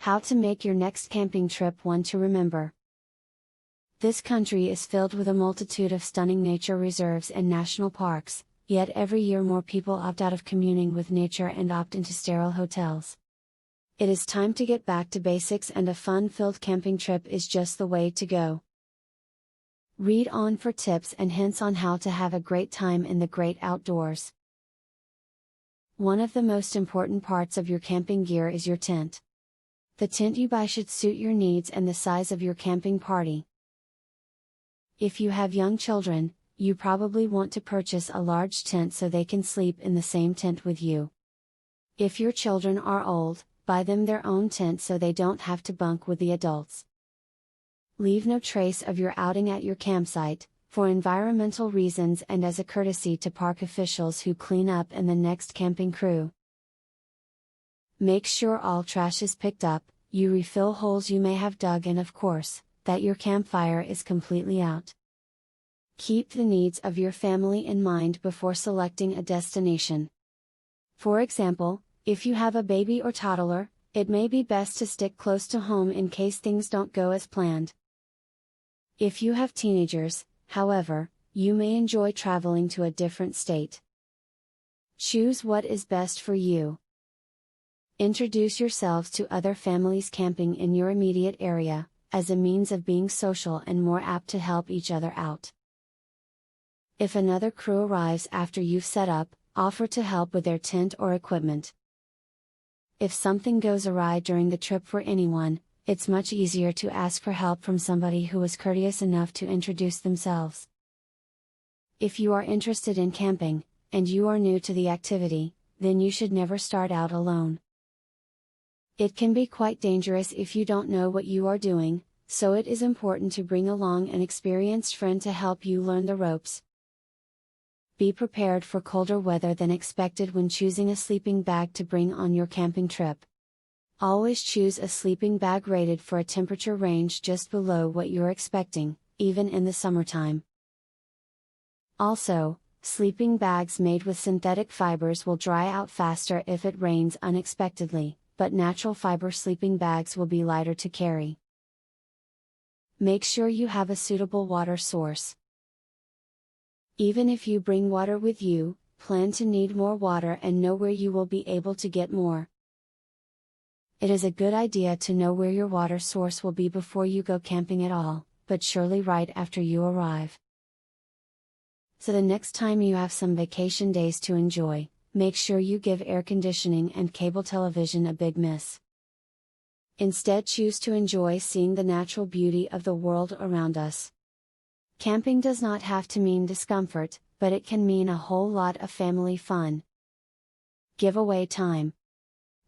How to make your next camping trip one to remember. This country is filled with a multitude of stunning nature reserves and national parks, yet every year more people opt out of communing with nature and opt into sterile hotels. It is time to get back to basics, and a fun-filled camping trip is just the way to go. Read on for tips and hints on how to have a great time in the great outdoors. One of the most important parts of your camping gear is your tent. The tent you buy should suit your needs and the size of your camping party. If you have young children, you probably want to purchase a large tent so they can sleep in the same tent with you. If your children are old, buy them their own tent so they don't have to bunk with the adults. Leave no trace of your outing at your campsite, for environmental reasons and as a courtesy to park officials who clean up and the next camping crew. Make sure all trash is picked up, you refill holes you may have dug, and of course, that your campfire is completely out. Keep the needs of your family in mind before selecting a destination. For example, if you have a baby or toddler, it may be best to stick close to home in case things don't go as planned. If you have teenagers, however, you may enjoy traveling to a different state. Choose what is best for you. Introduce yourselves to other families camping in your immediate area, as a means of being social and more apt to help each other out. If another crew arrives after you've set up, offer to help with their tent or equipment. If something goes awry during the trip for anyone, it's much easier to ask for help from somebody who is courteous enough to introduce themselves. If you are interested in camping, and you are new to the activity, then you should never start out alone. It can be quite dangerous if you don't know what you are doing, so it is important to bring along an experienced friend to help you learn the ropes. Be prepared for colder weather than expected when choosing a sleeping bag to bring on your camping trip. Always choose a sleeping bag rated for a temperature range just below what you're expecting, even in the summertime. Also, sleeping bags made with synthetic fibers will dry out faster if it rains unexpectedly, but natural fiber sleeping bags will be lighter to carry. Make sure you have a suitable water source. Even if you bring water with you, plan to need more water and know where you will be able to get more. It is a good idea to know where your water source will be before you go camping at all, but surely right after you arrive. So the next time you have some vacation days to enjoy, make sure you give air conditioning and cable television a big miss. Instead, choose to enjoy seeing the natural beauty of the world around us. Camping does not have to mean discomfort, but it can mean a whole lot of family fun. Giveaway time.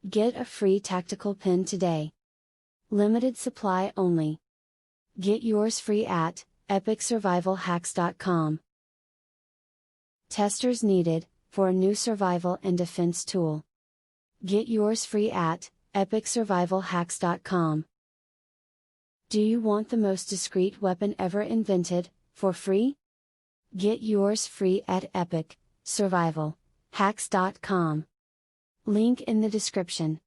Get a free tactical pin today. Limited supply only. Get yours free at epicsurvivalhacks.com. Testers needed, for a new survival and defense tool. Get yours free at epicsurvivalhacks.com. Do you want the most discreet weapon ever invented, for free? Get yours free at epicsurvivalhacks.com. Link in the description.